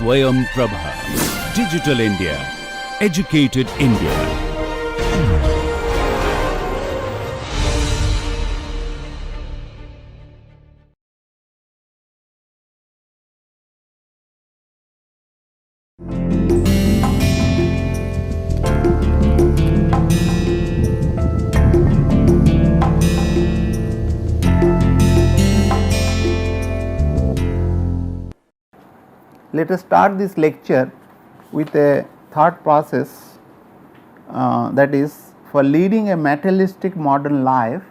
Swayam Prabha. Digital India. Educated India. Let us start this lecture with a thought process, that is, for leading a materialistic modern life,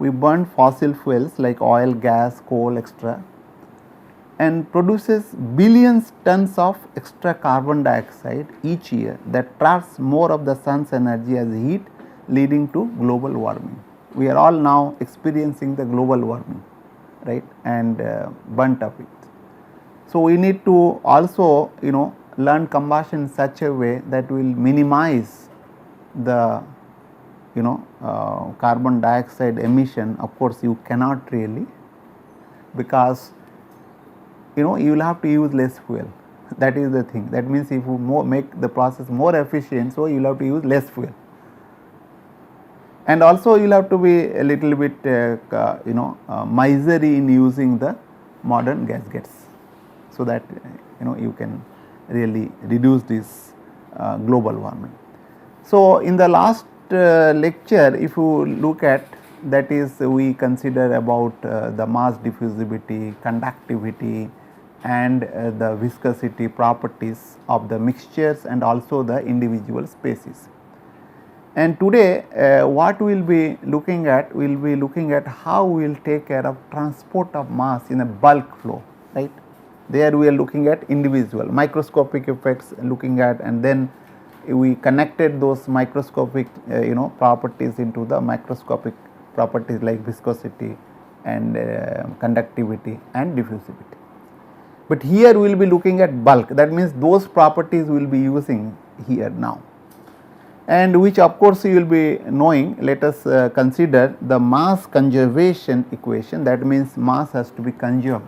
we burn fossil fuels like oil, gas, coal, etc., and produces billions tons of extra carbon dioxide each year that traps more of the sun's energy as heat, leading to global warming. We are all now experiencing the global warming, right, and burnt of it. So, we need to also learn combustion in such a way that will minimize the carbon dioxide emission. Of course, you cannot really, because you will have to use less fuel. That is the thing. That means if you make the process more efficient, so you will have to use less fuel, and also you will have to be a little bit miserly in using the modern gaskets, so that you can really reduce this global warming. So, in the last lecture, if you look at, that is, we consider about the mass diffusivity, conductivity, and the viscosity properties of the mixtures and also the individual species. And today what we will be looking at, we will be looking at how we will take care of transport of mass in a bulk flow, right. There we are looking at individual microscopic effects, looking at, and then we connected those microscopic properties into the macroscopic properties like viscosity and conductivity and diffusivity. But here we will be looking at bulk, that means those properties we will be using here now, and which of course you will be knowing. Let us consider the mass conservation equation, that means mass has to be conserved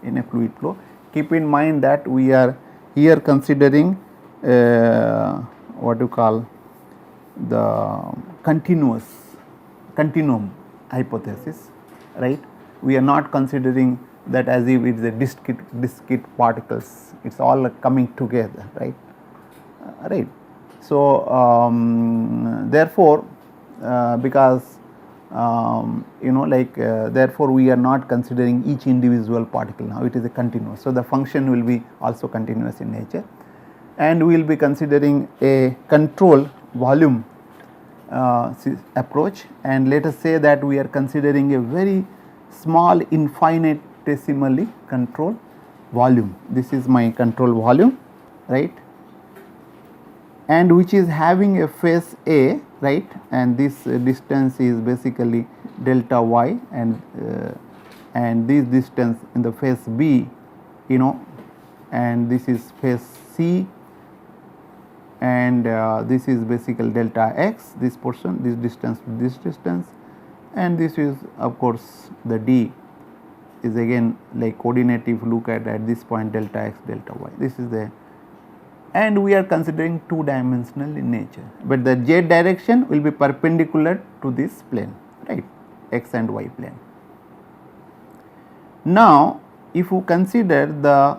in a fluid flow. Keep in mind that we are here considering what you call the continuum hypothesis, right. We are not considering that as if it is a discrete particles, it is all coming together, right. Right. So, therefore, because therefore we are not considering each individual particle now, it is a continuous. So, the function will be also continuous in nature, and we will be considering a control volume approach, and let us say that we are considering a very small infinitesimally control volume. This is my control volume, right, and which is having a phase A, right, and this distance is basically delta y, and this distance in the phase B, and this is phase C, and this is basically delta x, this portion, this distance to this distance, and this is of course the D is again like coordinate. If you look at this point, delta x, delta y, this is the, and we are considering two dimensional in nature, but the z direction will be perpendicular to this plane, right, x and y plane. Now, if you consider the,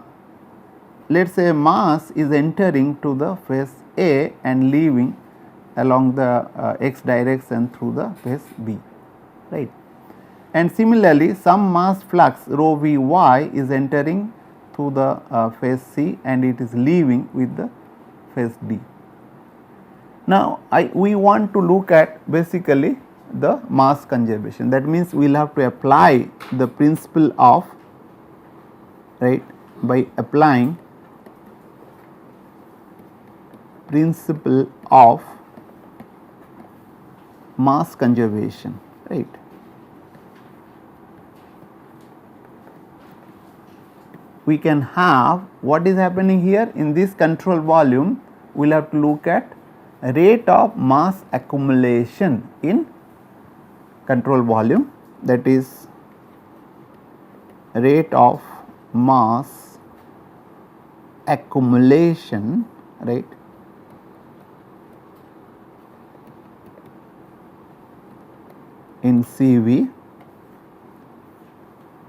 let us say, mass is entering to the phase A and leaving along the x direction through the phase B, right, and similarly some mass flux rho v y is entering through the phase C and it is leaving with the phase D. Now, we want to look at basically the mass conservation. That means we will have to apply the principle of, right, by applying principle of mass conservation, right. We can have what is happening here in this control volume. We will have to look at rate of mass accumulation in control volume, that is rate of mass accumulation, right, in CV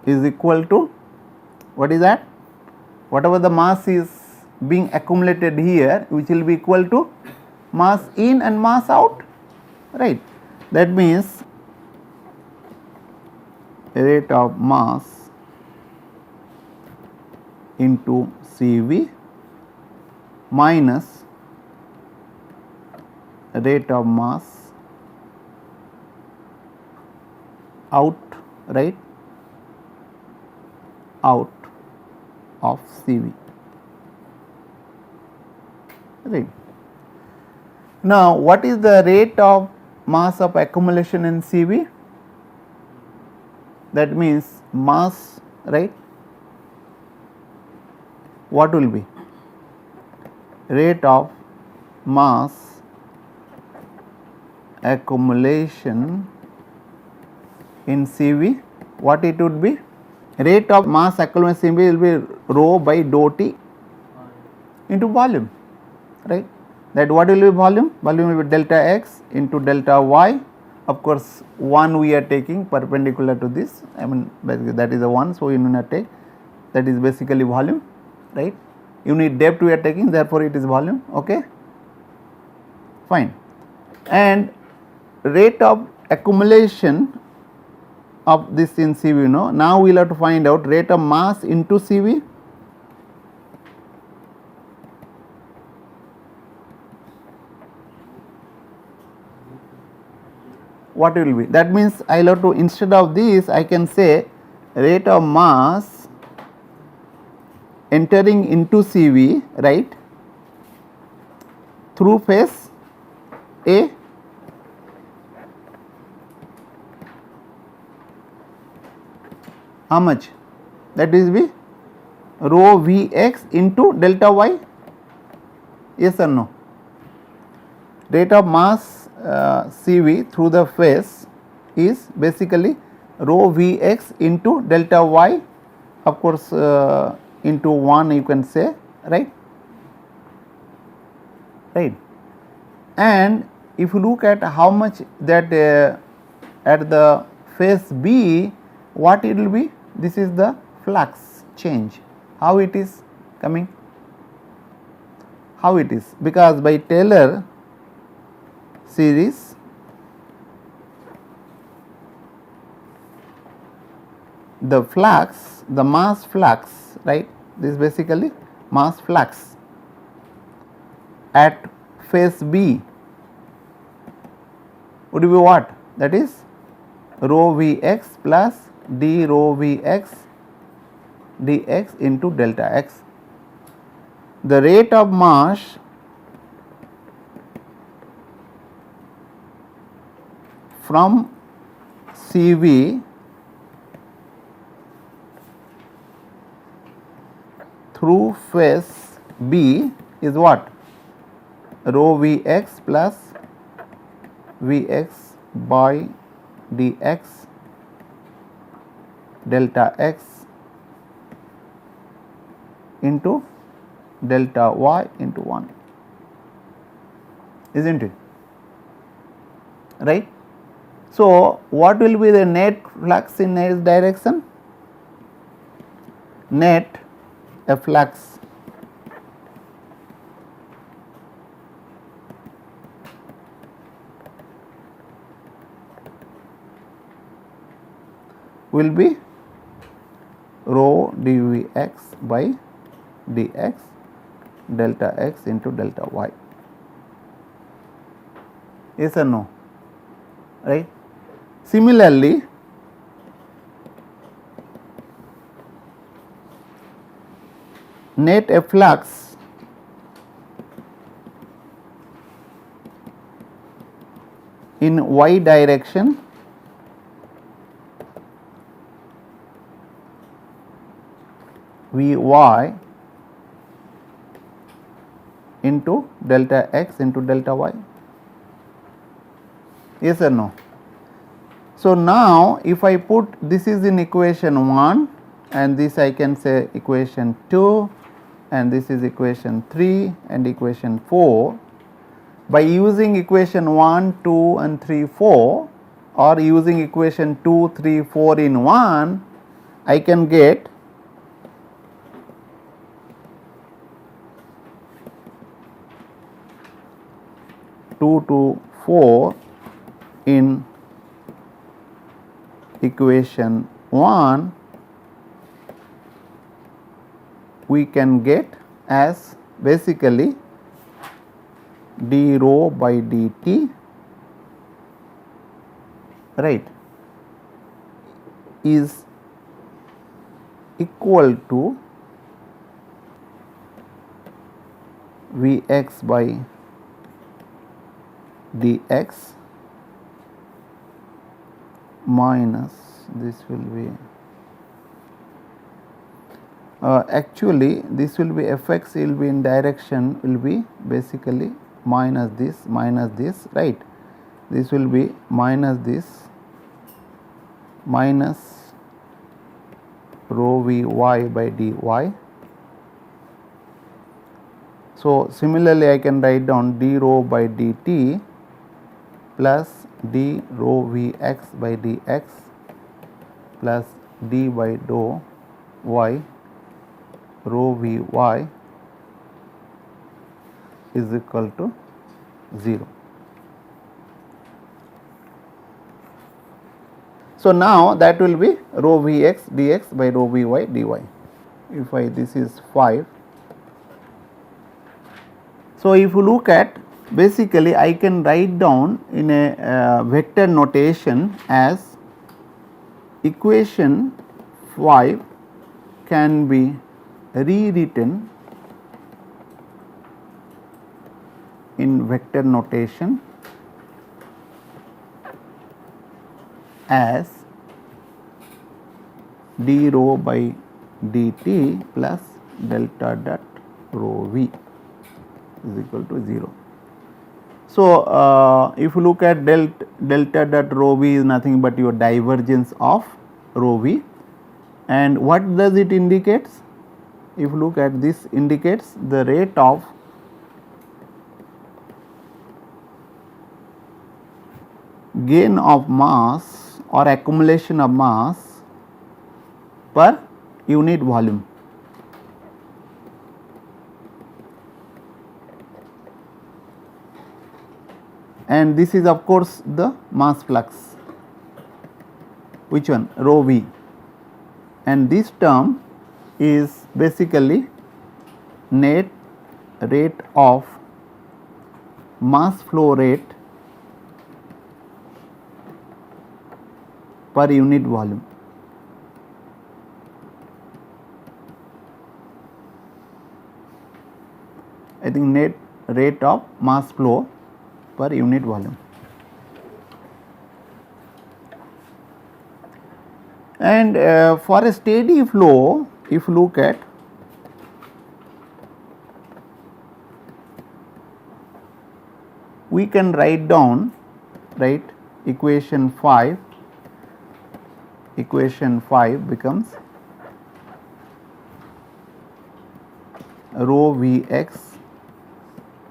is equal to, what is that? Whatever the mass is being accumulated here, which will be equal to mass in and mass out, right. That means rate of mass into CV minus rate of mass out, right, out of CV, right. Now, what is the rate of mass of accumulation in CV? That means mass, right, what will be rate of mass accumulation in CV, what it would be? Rate of mass accumulation in CV will be rho by dou T into volume, right. That what will be volume? Volume will be delta x into delta y. Of course, 1 we are taking perpendicular to this, I mean basically that is a 1, so you need not take, that is basically volume, right. Unit depth we are taking, therefore it is volume, okay, fine. And rate of accumulation of this in CV, you know, now we will have to find out rate of mass into CV. What will be? That means I will have to, instead of this I can say rate of mass entering into CV, right, through phase A, how much? That is be rho Vx into delta y, yes or no? Rate of mass CV through the phase is basically rho Vx into delta y, of course into 1 you can say, right, right. And if you look at how much that at the phase B, what it will be? This is the flux change, how it is coming, how it is, because by Taylor series the flux, the mass flux, right, this is basically mass flux at phase B would be what? That is rho Vx plus d rho Vx dx into delta x. The rate of mass from CV through phase B is what? Rho Vx plus Vx by dx delta x into delta y into 1, isn't it, right. So, what will be the net flux in this direction? Net flux will be rho dvx by dx delta x into delta y, yes or no, right. Similarly, net flux in y direction Vy into delta x into delta y, yes or no. So, now if I put this is in equation 1 and this I can say equation 2 and this is equation 3 and equation 4. By using equation 1, 2 and 3, 4 or using equation 2, 3, 4 in 1, I can get two to 4 in equation 1, we can get as basically d rho by dt, right, is equal to Vx by dx minus this will be actually this will be Fx will be in direction will be basically minus this, right. This will be minus this minus rho Vy by dy. So, similarly I can write down d rho by dt plus d rho Vx by dx plus d by dou y rho Vy is equal to 0. So, now that will be rho Vx dx by rho Vy dy. If I this is 5. So, if you look at basically I can write down in a vector notation as equation 5 can be rewritten in vector notation as d rho by dt plus delta dot rho v is equal to 0. So, if you look at delta dot rho v is nothing but your divergence of rho v, and what does it indicates? If you look at this indicates the rate of gain of mass or accumulation of mass per unit volume. And this is of course the mass flux, which one? Rho v, and this term is basically net rate of mass flow rate per unit volume. I think net rate of mass flow per unit volume. And for a steady flow, if you look at we can write down, right, equation 5 becomes rho Vx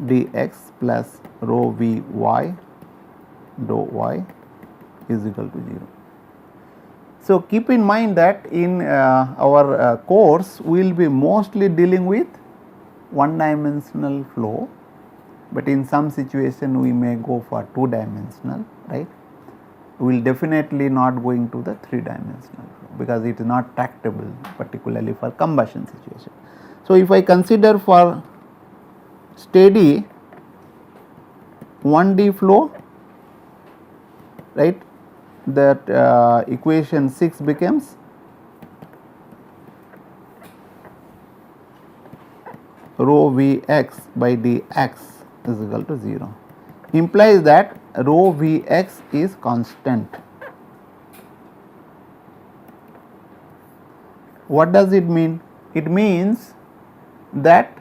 dx plus rho Vy dou y is equal to 0. So, keep in mind that in our course we will be mostly dealing with one dimensional flow, but in some situation we may go for 2 dimensional, right. We will definitely not going to the 3 dimensional flow because it is not tractable, particularly for combustion situation. So, if I consider for steady 1D flow, right, that equation 6 becomes rho Vx by dx is equal to 0, implies that rho Vx is constant. What does it mean? It means that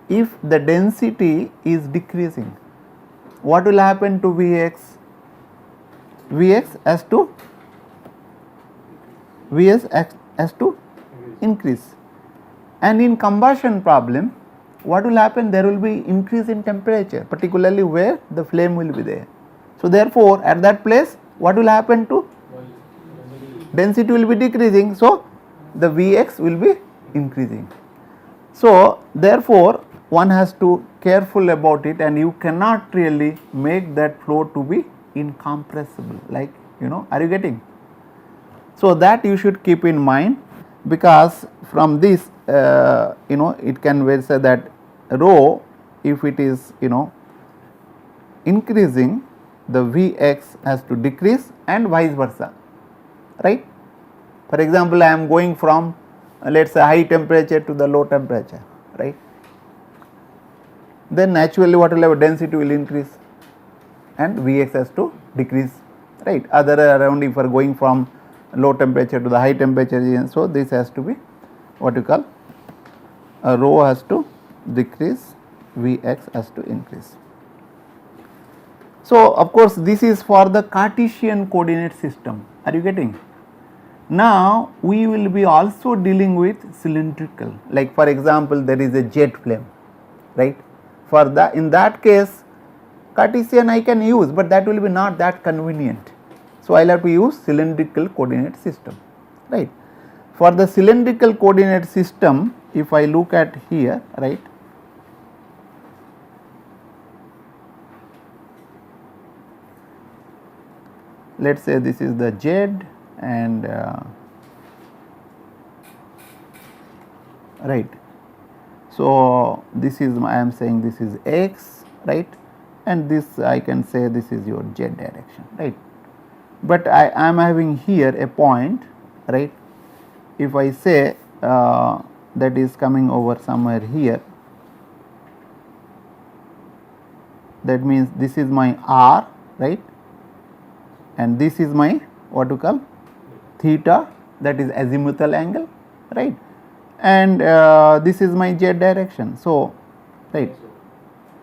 if the density is decreasing, what will happen to Vx? Vx has to increase. And in combustion problem, what will happen? There will be increase in temperature, particularly where the flame will be there. So therefore, at that place, what will happen to density will be decreasing, so the Vx will be increasing. So therefore, one has to careful about it, and you cannot really make that flow to be incompressible, like, are you getting? So that you should keep in mind, because from this it can be said that rho, if it is increasing, the Vx has to decrease and vice versa, right? For example, I am going from let us say high temperature to the low temperature, right? Then naturally what will have, density will increase and Vx has to decrease, right? Other around, if you are going from low temperature to the high temperature, so this has to be what you call rho has to decrease, Vx has to increase. So of course this is for the Cartesian coordinate system, are you getting? Now we will be also dealing with cylindrical, like for example there is a jet flame, right? For that, in that case Cartesian I can use, but that will be not that convenient. So I will have to use cylindrical coordinate system, right? For the cylindrical coordinate system, if I look at here, right, let us say this is the Z, and right, so this is I am saying this is x, right, and this I can say this is your Z direction, right. But I am having here a point, right. If I say that is coming over somewhere here, that means this is my r, right, and this is my what you call theta, that is azimuthal angle, right, and this is my Z direction. So right,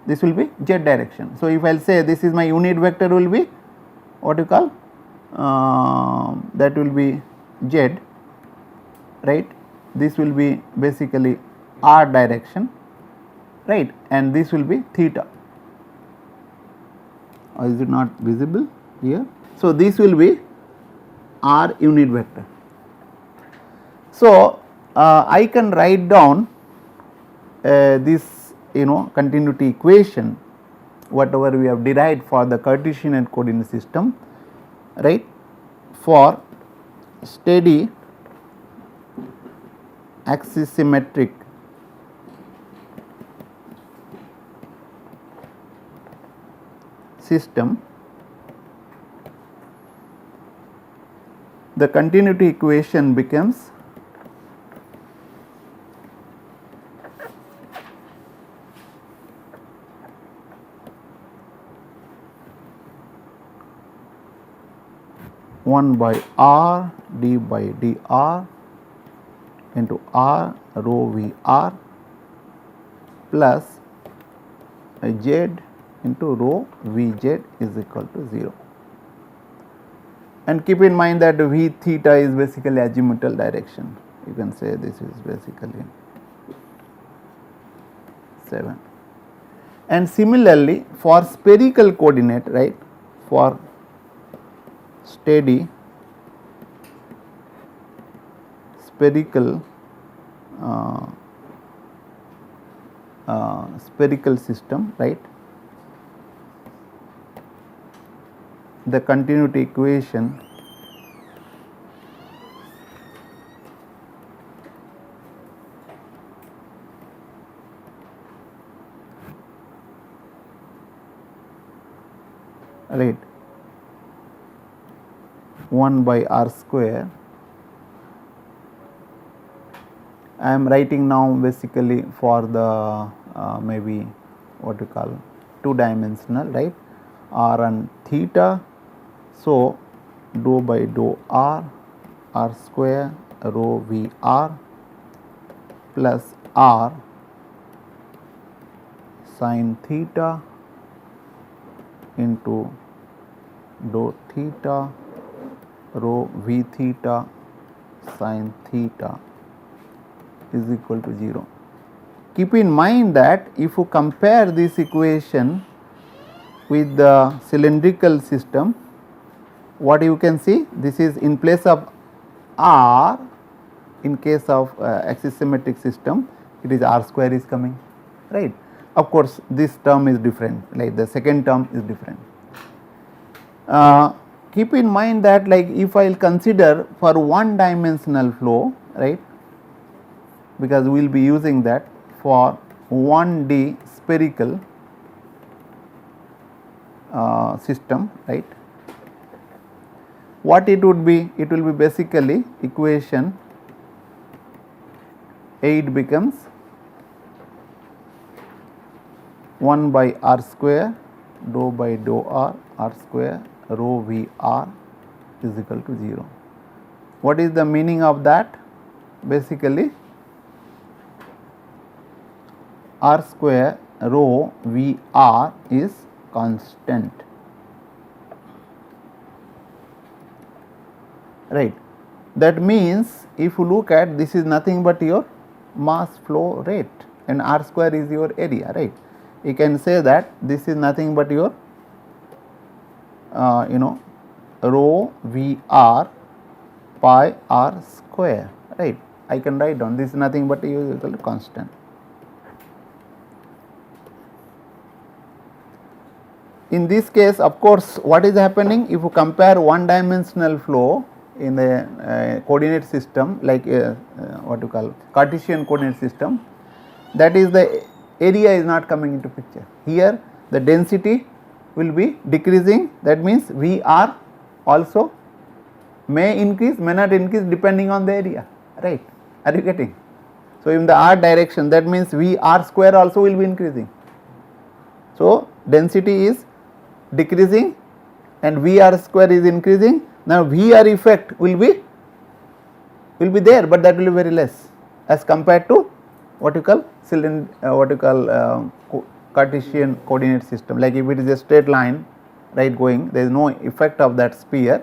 this will be Z direction. So if I will say this is my unit vector will be what you call that will be Z, right, this will be basically r direction, right, and this will be theta. Or is it not visible here? So this will be r unit vector. So I can write down this continuity equation, whatever we have derived for the Cartesian and coordinate system, right, for steady axis symmetric system. The continuity equation becomes one by r d by dr into r rho v r plus z into rho v z is equal to 0. And keep in mind that v theta is basically azimuthal direction. You can say this is basically 7. And similarly for spherical coordinate, right, for steady spherical system, right, the continuity equation right 1 by r square. I am writing now basically for the maybe what you call 2-dimensional, right, r and theta. So dou by dou r square rho v r plus r sin theta into dou theta rho v theta sin theta is equal to 0. Keep in mind that if you compare this equation with the cylindrical system, what you can see, this is in place of r, in case of axis symmetric system, it is r square is coming, right. Of course, this term is different, like the second term is different. Keep in mind that, like, if I will consider for one dimensional flow, right, because we will be using that for 1D spherical system, right. What it would be? It will be basically equation 8 becomes 1 by r square dou by dou r square rho v r is equal to 0. What is the meaning of that? Basically r square rho v r is constant, right. That means if you look at, this is nothing but your mass flow rate and r square is your area, right. You can say that this is nothing but your rho v r pi r square, right. I can write down this is nothing but equal to constant. In this case, of course, what is happening, if you compare one dimensional flow in the coordinate system, like what you call Cartesian coordinate system, that is the area is not coming into picture. Here the density will be decreasing, that means VR also may increase, may not increase depending on the area, right. Are you getting? So, in the r direction, that means VR square also will be increasing. So, density is decreasing and VR square is increasing. Now, VR effect will be there, but that will be very less as compared to what you call Cartesian coordinate system. Like if it is a straight line, right, going, there is no effect of that sphere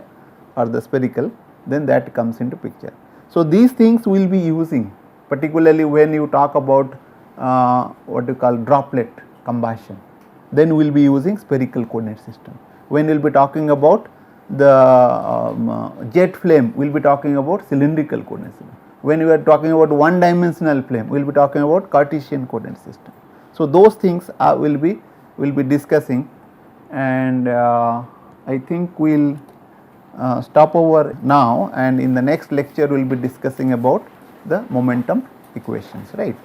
or the spherical, then that comes into picture. So, these things we will be using, particularly when you talk about what you call droplet combustion, then we will be using spherical coordinate system. When we will be talking about the jet flame, we will be talking about cylindrical coordinate system. When we are talking about one dimensional flame, we will be talking about Cartesian coordinate system. So, those things we will be discussing, and I think we will stop over now, and in the next lecture we will be discussing about the momentum equations, right,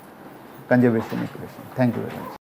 conservation equation. Thank you very much.